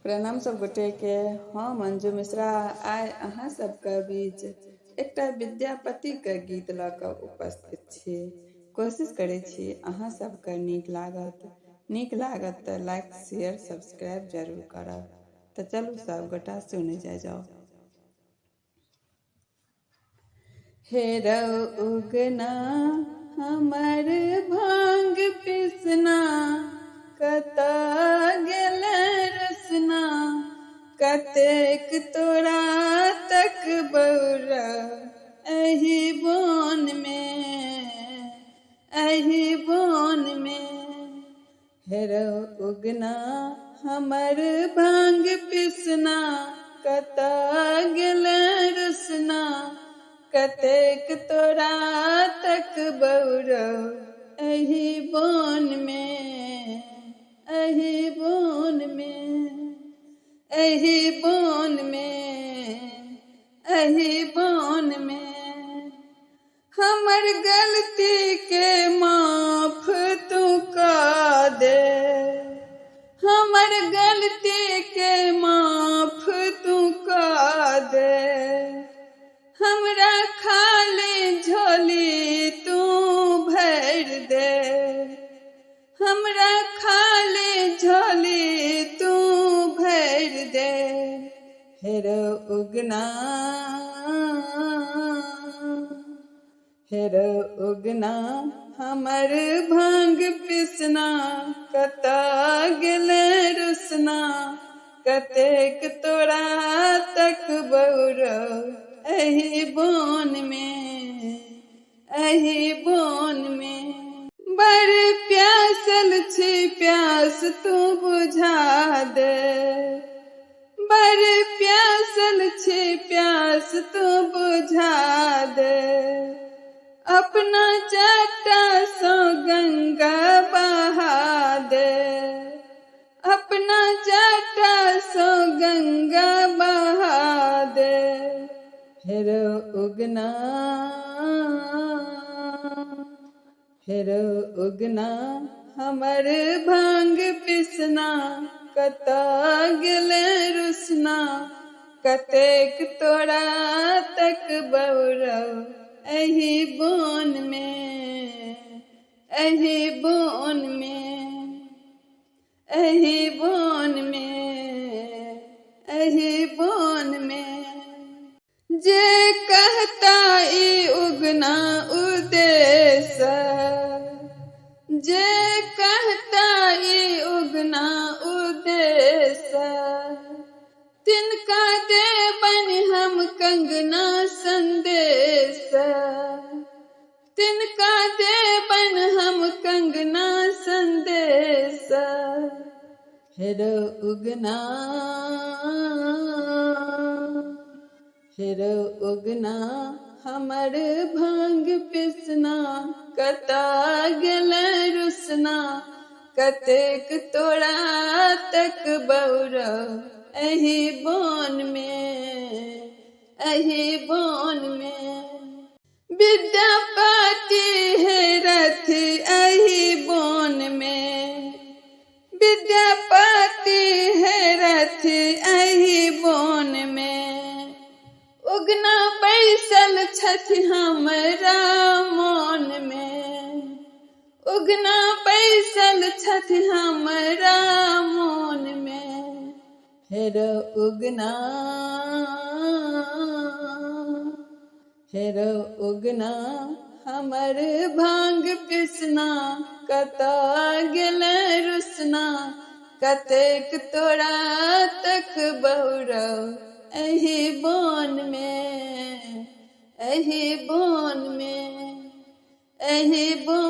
प्रणाम सब गोटे के। हम मंजू मिश्रा आइ अहाँ सबके बीच एकटा विद्यापति के गीत लऽ कऽ उपस्थित छी। कोशिश करै छी अहाँ सबके नीक लागत तऽ लाइक शेयर सब्सक्राइब जरूर करब। तऽ चलू सब गोटा सुने जाओ। हेरौ उगना हमर भांग पिसना, कतऽ गेलै रसना, कतेक तोरा तक बौरा एहि बोन में। हेरौ उगना हमर भांग पिसना, कतऽ गेलै रसना, कतेक तोरा तक बौरा एहि बोन में, एहि बोन में, एहि बोन में, एहि बोन में। हमर गलती के माफ तू कऽ दे, हमर गलती के माफ तू कऽ दे। हमरा खाली झोली तू भरि दे, हमरा खाली झोली तू भरि दे। हेरौ उगना, हेरौ उगना हमर भांग पिसना, कतऽ गेलै रुसना, कतेक तोरा तक बौरा एहि बोन में, एहि बोन में। बड़ प्यासल छी प्यास तू बुझा दे, बड़ प्यासल छी प्यास तू बुझा दे। अपना जटा सँ गंगा बहा दे, अपना जटा सँ गंगा बहा दे। हेरौ उगना, हेरौ उगना हमर भांग पिसना, कतऽ गेलै रुसना, कतेक तोरा तक बौरा एहि बोन में, एहि बोन में, एहि बोन में, एहि बोन में। जे कहता ई उगना उद्देश्य, जे कहता ई उगना उद्देश्य, तिनका देबन हम कंगना संदेश, तिनका देबन हम कंगना संदेश। हेरौ उगना, हेरौ उगना हमर भांग पिसना, कतऽ गेलै रुसना, कतेक तोरा तक बौरा एहि बोन में, एहि बोन में। विद्यापति हेरथ एहि बोन में, विद्यापति हेरथ एहि बोन में। उगना बैसल छथि हमरा मोन में, उगना बैसल छथि हमरा मोन में। हेरौ उगना, हेरौ उगना हमर भांग पिसना, कतऽ गेलै रुसना, कतेक तोरा तक बौरा एहि बोन में, एहि बोन में, एहि बोन